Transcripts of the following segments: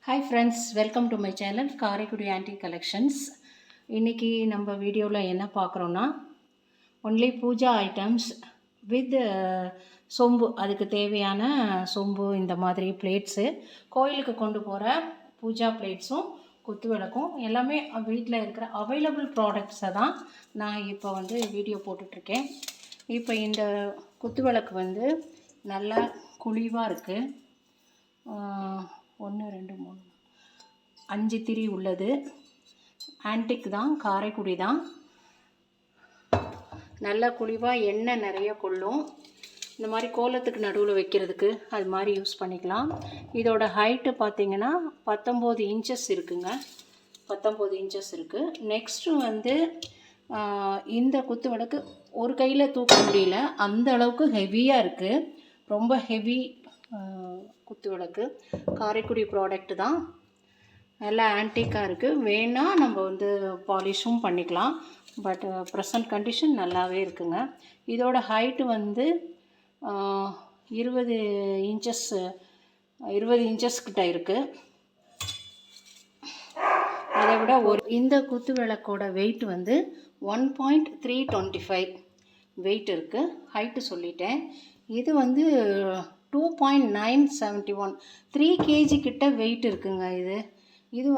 Hi friends, welcome to my channel Karaikudi anti collections. இன்றைக்கி நம்ம வீடியோவில் என்ன பார்க்குறோன்னா, ஒன்லி பூஜா ஐட்டம்ஸ் வித் சொம்பு, அதுக்கு தேவையான சொம்பு, இந்த மாதிரி பிளேட்ஸு, கோயிலுக்கு கொண்டு போகிற பூஜா பிளேட்ஸும் குத்து விளக்கும் எல்லாமே வீட்டில் இருக்கிற அவைலபிள் ப்ராடக்ட்ஸை தான் நான் இப்போ வீடியோ போட்டுட்ருக்கேன். இப்போ இந்த குத்து விளக்கு நல்லா குழிவாக இருக்குது. 1 2 3 5 திரி உள்ளது. ஆன்டிக் தான், காரைக்குடி தான். நல்ல குழிவாக எண்ணெய் நிறைய கொள்ளும். இந்த மாதிரி கோலத்துக்கு நடுவில் வைக்கிறதுக்கு அது மாதிரி யூஸ் பண்ணிக்கலாம். இதோட ஹைட்டு பார்த்திங்கன்னா 19 இன்ச்சஸ் இருக்குங்க. 19 இன்ச்சஸ் இருக்குது. நெக்ஸ்ட்டு இந்த குத்து விளக்கு ஒரு கையில் தூக்க முடியல, அந்த அளவுக்கு ஹெவியாக இருக்குது. ரொம்ப ஹெவி குத்து விளக்கு. காரைக்குடி ப்ராடக்ட் தான், நல்லா ஆன்டிக்காக இருக்குது. வேணால் நம்ம பாலிஷும் பண்ணிக்கலாம். பட் ப்ரெசன்ட் கண்டிஷன் நல்லாவே இருக்குங்க. இதோட ஹைட்டு 20 இன்ச்சஸ் கிட்ட இருக்குது. அதை விட இந்த குத்து விளக்கோட வெயிட் 1.325 வெயிட் இருக்குது. ஹைட்டு சொல்லிட்டேன். இது 2.971 3 kg கிட்ட வெயிட் இருக்குங்க. இது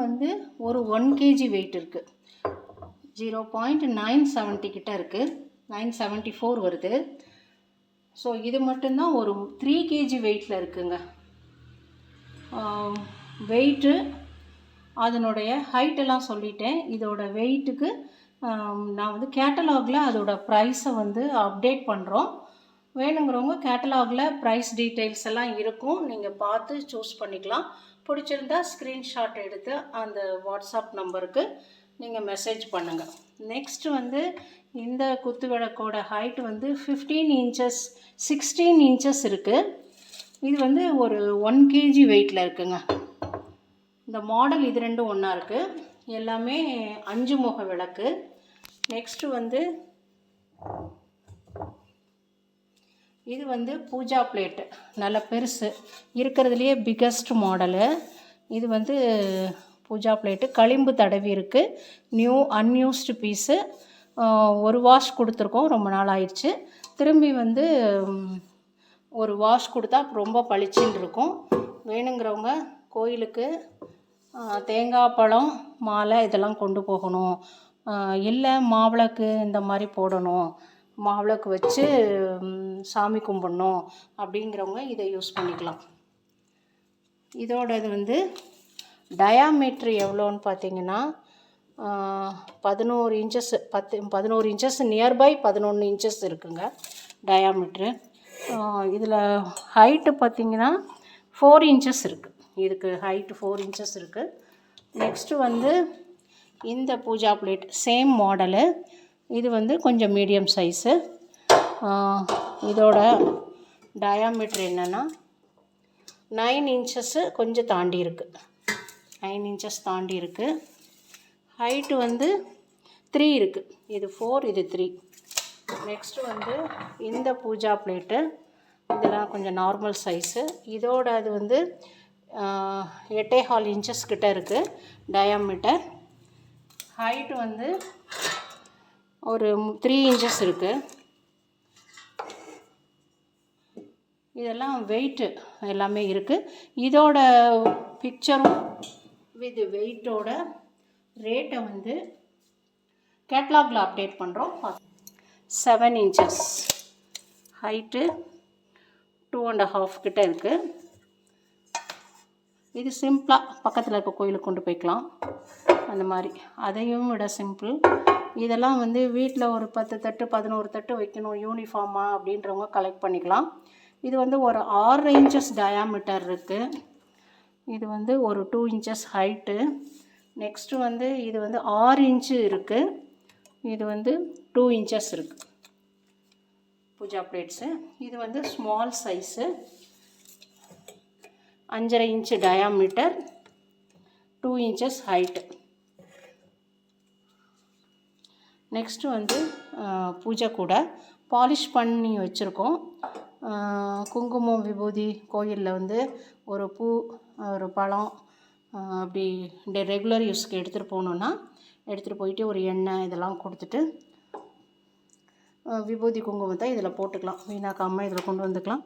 ஒரு 1 kg வெயிட் இருக்குது. 0.970 கிட்ட இருக்குது. 974 வருது. ஸோ இது மட்டும்தான் ஒரு 3 kg வெயிட்டில் இருக்குங்க. வெயிட்டு, அதனுடைய ஹைட்டெல்லாம் சொல்லிட்டேன். இதோட வெயிட்டுக்கு நான் கேட்டலாகில் அதோட ப்ரைஸை அப்டேட் பண்ணுறோம். வேணுங்கிறவங்க கேட்டலாகில் ப்ரைஸ் டீட்டெயில்ஸ் எல்லாம் இருக்கும், நீங்கள் பார்த்து சூஸ் பண்ணிக்கலாம். பிடிச்சிருந்தா ஸ்க்ரீன்ஷாட் எடுத்து அந்த வாட்ஸ்அப் நம்பருக்கு நீங்கள் மெசேஜ் பண்ணுங்கள். நெக்ஸ்ட்டு இந்த குத்து விளக்கோட ஹைட்டு 15 இன்ச்சஸ் 16 இன்ச்சஸ் இருக்குது. இது ஒரு 1 kg வெயிட்டில் இருக்குங்க. இந்த மாடல் இது ரெண்டும் ஒன்றா இருக்குது. எல்லாமே 5 முக விளக்கு. நெக்ஸ்ட்டு இது பூஜா பிளேட்டு, நல்ல பெருசு, இருக்கிறதுலையே பிக்கஸ்ட் மாடலு. இது பூஜா பிளேட்டு களிம்பு தடவி இருக்குது. Unused piece. ஒரு வாஷ் கொடுத்துருக்கோம், ரொம்ப நாள் ஆயிடுச்சு. திரும்பி ஒரு வாஷ் கொடுத்தா ரொம்ப பளிச்சுன்னு இருக்கும். வேணுங்கிறவங்க கோயிலுக்கு தேங்காய் பழம் மாலை இதெல்லாம் கொண்டு போகணும், இல்லை மாவிளக்கு இந்த மாதிரி போடணும், மாவிளக்கு வச்சு சாமி அப்படிங்கிறவங்க இதை யூஸ் பண்ணிக்கலாம். இதோட டயாமீட்ரு எவ்வளோன்னு பார்த்தீங்கன்னா 11 இன்ச்சஸ் 11 இன்ச்சஸ் நியர்பை 11 இன்ச்சஸ் இருக்குங்க டயாமீட்ரு. இதில் ஹைட்டு பார்த்திங்கன்னா 4 இன்ச்சஸ் இருக்குது. இதுக்கு ஹைட்டு 4 இன்ச்சஸ் இருக்குது. நெக்ஸ்ட்டு இந்த பூஜா பிளேட் சேம் மாடலு. இது கொஞ்சம் மீடியம் சைஸு. இதோட டயாமீட்ரு என்னென்னா 9 இன்ச்சஸ்ஸு கொஞ்சம் தாண்டி இருக்குது. 9 இன்ச்சஸ் தாண்டி இருக்குது. ஹைட்டு 3 இருக்குது. இது 4, இது 3. நெக்ஸ்ட்டு இந்த பூஜா பிளேட்டு, இதெல்லாம் கொஞ்சம் நார்மல் சைஸு. இதோட அது 8.25 இன்ச்சஸ் கிட்ட இருக்குது டயாமீட்டர். ஹைட்டு ஒரு 3 இன்ச்சஸ் இருக்குது. இதெல்லாம் வெயிட்டு எல்லாமே இருக்குது. இதோட பிக்சரும் வித் வெயிட்டோட ரேட்டை கேட்லாகில் அப்டேட் பண்ணுறோம். 7 இன்ச்சஸ் ஹைட்டு 2.5 கிட்ட இருக்குது. இது சிம்பிளாக பக்கத்தில் இருக்க கோயிலுக்கு கொண்டு போய்க்கலாம், அந்த மாதிரி. அதையும் விட சிம்பிள். இதெல்லாம் வீட்டில் ஒரு 10 தட்டு 11 தட்டு வைக்கணும் யூனிஃபார்மாக அப்படின்றவங்க கலெக்ட் பண்ணிக்கலாம். இது ஒரு 6 இன்ச்சஸ் டயாமீட்டர் இருக்குது. இது ஒரு 2 இன்ச்சஸ் ஹைட்டு. நெக்ஸ்ட்டு இது 6 இன்ச்சு இருக்குது. இது 2 இன்ச்சஸ் இருக்குது பூஜா பிளேட்ஸு. இது small size, 5.5 inch diameter, 2 inches height. Next பூஜை கூட பாலிஷ் பண்ணி வச்சுருக்கோம். குங்குமம் விபூதி கோயிலில் ஒரு பூ, ஒரு பழம், அப்படி ரெகுலர் யூஸ்க்கு எடுத்துகிட்டு போகணுன்னா எடுத்துகிட்டு போயிட்டு ஒரு எண்ணெய் இதெல்லாம் கொடுத்துட்டு விபூதி குங்குமத்தை இதில் போட்டுக்கலாம். வீணாக்காமல் இதில் கொண்டு வந்துக்கலாம்.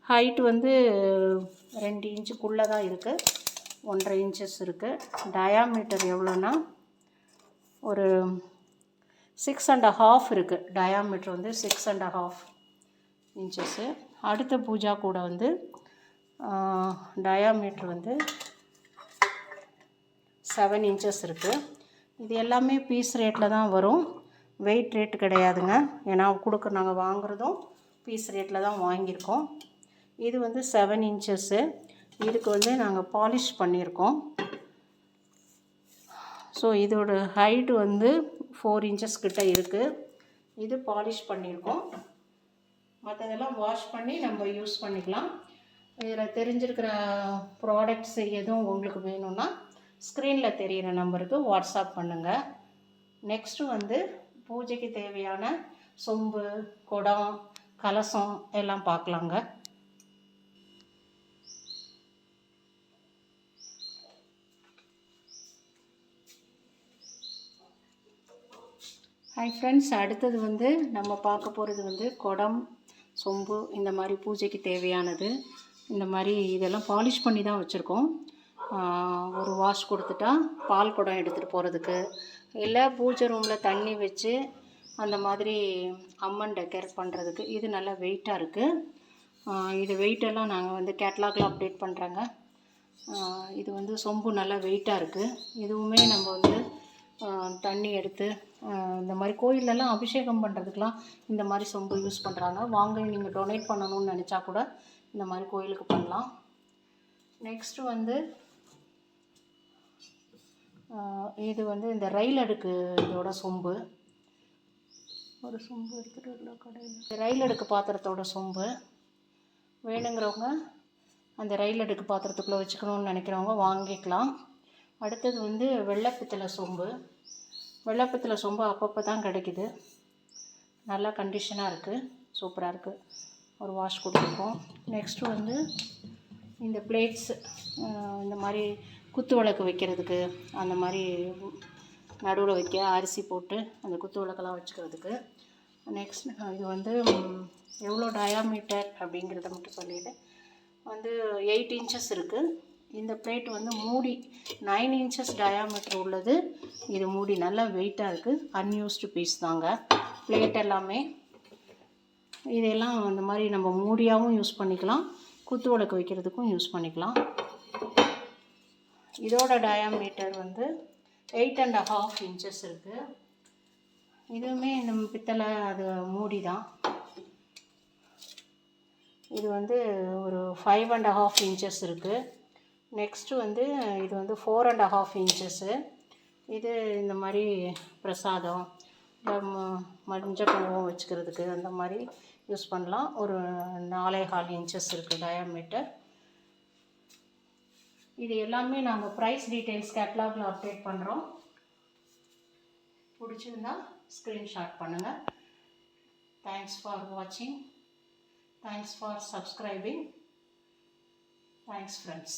ஹைட் வந்து 2 இன்ச்சுக்குள்ளே தான் இருக்குது, 1.5 இன்ச்சஸ் இருக்குது. டயாமீட்டர் எவ்வளோன்னா ஒரு 6.5 இருக்குது. டயாமீட்டர் வந்து 6.5 இன்ச்சஸ்ஸு. அடுத்த பூஜா கூட வந்து டயாமீட்டர் வந்து 7 இன்ச்சஸ் இருக்குது. இது எல்லாமே பீஸ் ரேட்டில் தான் வரும், வெயிட் ரேட்டு கிடையாதுங்க. ஏன்னா நாங்கள் வாங்குகிறதும் பீஸ் ரேட்டில் தான் வாங்கியிருக்கோம். இது வந்து 7 இன்ச்சஸ்ஸு. இதுக்கு வந்து நாங்கள் பாலிஷ் பண்ணியிருக்கோம். ஸோ இதோட ஹைட்டு வந்து 4 இன்ச்சஸ் கிட்ட இருக்குது. இது பாலிஷ் பண்ணியிருக்கோம். மற்றதெல்லாம் வாஷ் பண்ணி நம்ம யூஸ் பண்ணிக்கலாம். இதில் தெரிஞ்சிருக்கிற ப்ராடக்ட்ஸ் எதுவும் உங்களுக்கு வேணும்னா ஸ்க்ரீனில் தெரிகிற நம்பருக்கு வாட்ஸ்அப் பண்ணுங்கள். நெக்ஸ்ட்டு வந்து பூஜைக்கு தேவையான சொம்பு, குடம், கலசம் எல்லாம் பார்க்கலாங்க. ஹாய் ஃப்ரெண்ட்ஸ், அடுத்தது வந்து நம்ம பார்க்க போகிறது வந்து குடம், சொம்பு, இந்த மாதிரி பூஜைக்கு தேவையானது. இந்த மாதிரி இதெல்லாம் பாலிஷ் பண்ணி தான் வச்சுருக்கோம். ஒரு வாஷ் கொடுத்துட்டா பால் குடம் எடுத்துகிட்டு போகிறதுக்கு, இல்லை பூஜை ரூமில் தண்ணி வச்சு அந்த மாதிரி அம்மன் டெக்கர் பண்ணுறதுக்கு. இது நல்லா வெயிட்டாக இருக்குது. இது வெயிட்டெல்லாம் நாங்கள் வந்து கேட்லாகில் அப்டேட் பண்ணுறேங்க. இது வந்து சொம்பு நல்லா வெயிட்டாக இருக்குது. இதுவுமே நம்ம வந்து தண்ணி எடுத்து இந்த மாதிரி கோயிலெல்லாம் அபிஷேகம் பண்ணுறதுக்கெலாம் இந்த மாதிரி சொம்பு யூஸ் பண்ணுறாங்க. வாங்க, நீங்கள் டொனேட் பண்ணணும்னு நினச்சா கூட இந்த மாதிரி கோயிலுக்கு பண்ணலாம். நெக்ஸ்ட்டு வந்து இது வந்து இந்த ரயில் அடுக்கு இதோட சொம்பு. ஒரு சொம்பு எடுத்துகிட்டு வரல கடையில். ரயில் அடுக்கு பாத்திரத்தோட சொம்பு வேணுங்கிறவங்க அந்த ரயில் அடுக்கு பாத்திரத்துக்குள்ளே வச்சுக்கணுன்னு நினைக்கிறவங்க வாங்கிக்கலாம். அடுத்தது வந்து வெள்ளைப்பித்தளை சொம்பு. வெள்ளைப்பித்தளை சொம்பு அப்பப்போ தான் கிடைக்குது. நல்லா கண்டிஷனாக இருக்குது, சூப்பராக இருக்குது. ஒரு வாஷ் கொடுத்துருக்கோம். நெக்ஸ்ட்டு வந்து இந்த பிளேட்ஸு, இந்த மாதிரி குத்து விளக்கு வைக்கிறதுக்கு, அந்த மாதிரி நடுவில் வைக்க அரிசி போட்டு அந்த குத்து விளக்கெல்லாம் வச்சுக்கிறதுக்கு. நெக்ஸ்ட் இது வந்து எவ்வளோ டயாமீட்டர் அப்படிங்கிறத மட்டும் சொல்லிவிட்டு வந்து 8 இன்ச்சஸ் இருக்குது. இந்த பிளேட் வந்து மூடி 9 இன்ச்சஸ் டயாமீட்டர் உள்ளது. இது மூடி நல்லா வெயிட்டாக இருக்குது. அன்யூஸ்டு பீஸ் தாங்க பிளேட் எல்லாமே. இதெல்லாம் அந்த மாதிரி நம்ம மூடியாகவும் யூஸ் பண்ணிக்கலாம், குத்து விளக்கு வைக்கிறதுக்கும் யூஸ் பண்ணிக்கலாம். இதோட டயாமீட்டர் வந்து 8.5 இன்ச்சஸ் இருக்குது. இதுவுமே நம்ம பித்தளை அது மூடி தான். இது வந்து ஒரு 5.5 இன்ச்சஸ் இருக்குது. நெக்ஸ்ட்டு வந்து இது வந்து 4.5 இன்ச்சஸ்ஸு. இது இந்த மாதிரி பிரசாதம், மஞ்சள் குங்குமம் வச்சுக்கிறதுக்கு அந்த மாதிரி யூஸ் பண்ணலாம். ஒரு 4.25 இன்ச்சஸ் இருக்குது டயாமீட்டர். இது எல்லாமே நாங்கள் ப்ரைஸ் டீட்டெயில்ஸ் கேட்லாகில் அப்டேட் பண்ணுறோம். பிடிச்சிருந்தா ஸ்க்ரீன்ஷாட் பண்ணுங்கள். தேங்க்ஸ் ஃபார் வாட்சிங். Thanks for subscribing. Thanks friends.